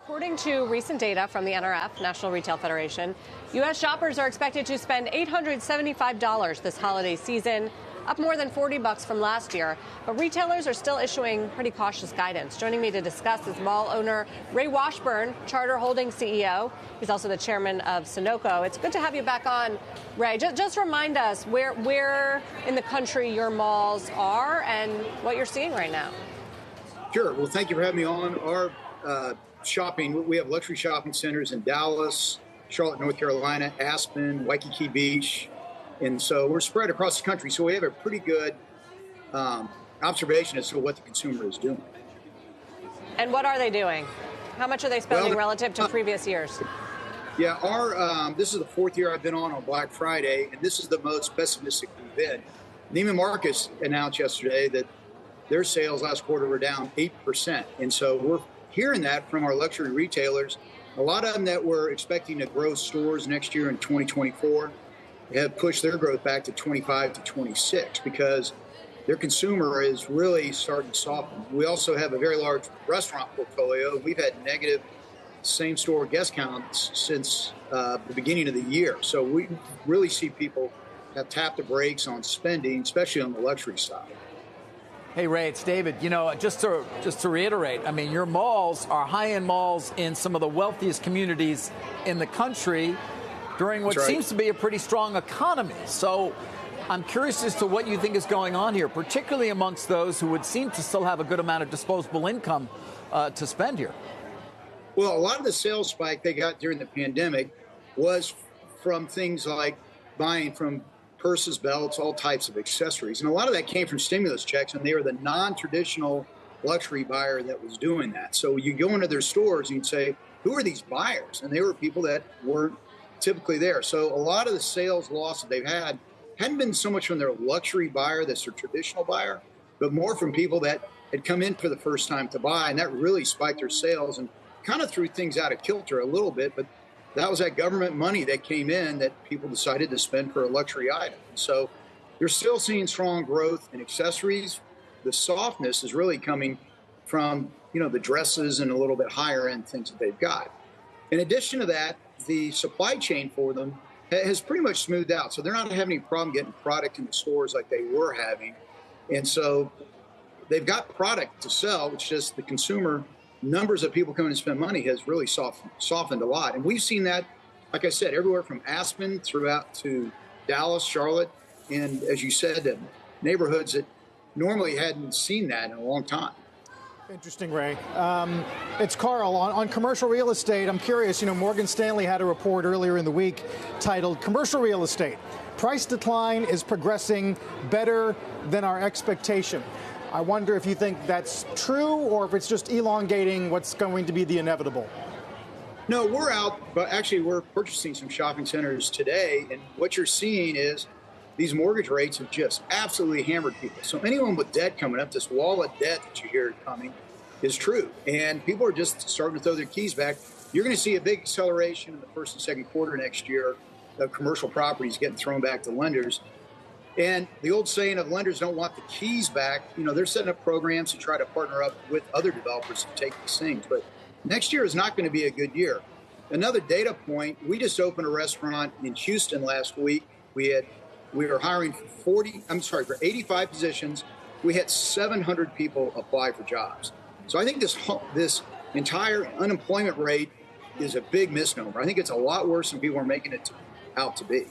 According to recent data from the NRF, National Retail Federation, U.S. shoppers are expected to spend $875 this holiday season, up more than $40 from last year. But retailers are still issuing pretty cautious guidance. Joining me to discuss is mall owner Ray Washburne, Charter Holdings CEO. He's also the chairman of Sunoco. It's good to have you back on, Ray. Just remind us where in the country your malls are and what you're seeing right now. Sure. Well, thank you for having me on. Our shopping, we have luxury shopping centers in Dallas, Charlotte, North Carolina, Aspen, Waikiki Beach. And so we're spread across the country. So we have a pretty good observation as to what the consumer is doing. And what are they doing? How much are they spending relative to previous years? Yeah, this is the fourth year I've been on Black Friday, and this is the most pessimistic we've been. Neiman Marcus announced yesterday that their sales last quarter were down 8%. And so we're hearing that from our luxury retailers. A lot of them that were expecting to grow stores next year in 2024 have pushed their growth back to 25 to 26 because their consumer is really starting to soften. We also have a very large restaurant portfolio. We've had negative same-store guest counts since the beginning of the year. So we really see people have tapped the brakes on spending, especially on the luxury side. Hey, Ray, it's David. You know, just to reiterate, I mean, your malls are high-end malls in some of the wealthiest communities in the country during what seems to be a pretty strong economy. So I'm curious as to what you think is going on here, particularly amongst those who would seem to still have a good amount of disposable income to spend here. Well, a lot of the sales spike they got during the pandemic was from things like buying from purses, belts, all types of accessories. And a lot of that came from stimulus checks, and they were the non-traditional luxury buyer that was doing that. So you go into their stores and you'd say, who are these buyers? And they were people that weren't typically there. So a lot of the sales loss that they've had hadn't been so much from their luxury buyer, that's their traditional buyer, but more from people that had come in for the first time to buy. And that really spiked their sales and kind of threw things out of kilter a little bit. But that was that government money that came in that people decided to spend for a luxury item. So you're still seeing strong growth in accessories. The softness is really coming from, the dresses and a little bit higher end things that they've got. In addition to that, the supply chain for them has pretty much smoothed out. So they're not having any problem getting product in the stores like they were having. And so they've got product to sell. It's just the consumer numbers of people coming to spend money has really softened a lot. And we've seen that, like I said, everywhere from Aspen throughout to Dallas, Charlotte, and as you said, neighborhoods that normally hadn't seen that in a long time. Interesting, Ray. It's Carl. On commercial real estate, I'm curious, Morgan Stanley had a report earlier in the week titled Commercial Real Estate. Price decline is progressing better than our expectation. I wonder if you think that's true or if it's just elongating what's going to be the inevitable. No, we're out, but actually we're purchasing some shopping centers today. And what you're seeing is these mortgage rates have just absolutely hammered people. So anyone with debt coming up, this wall of debt that you hear coming is true. And people are just starting to throw their keys back. You're going to see a big acceleration in the first and second quarter next year of commercial properties getting thrown back to lenders. And the old saying of lenders don't want the keys back, they're setting up programs to try to partner up with other developers to take these things. But next year is not going to be a good year. Another data point, we just opened a restaurant in Houston last week. We were hiring for 85 positions. We had 700 people apply for jobs. So I think this entire unemployment rate is a big misnomer. I think it's a lot worse than people are making it out to be.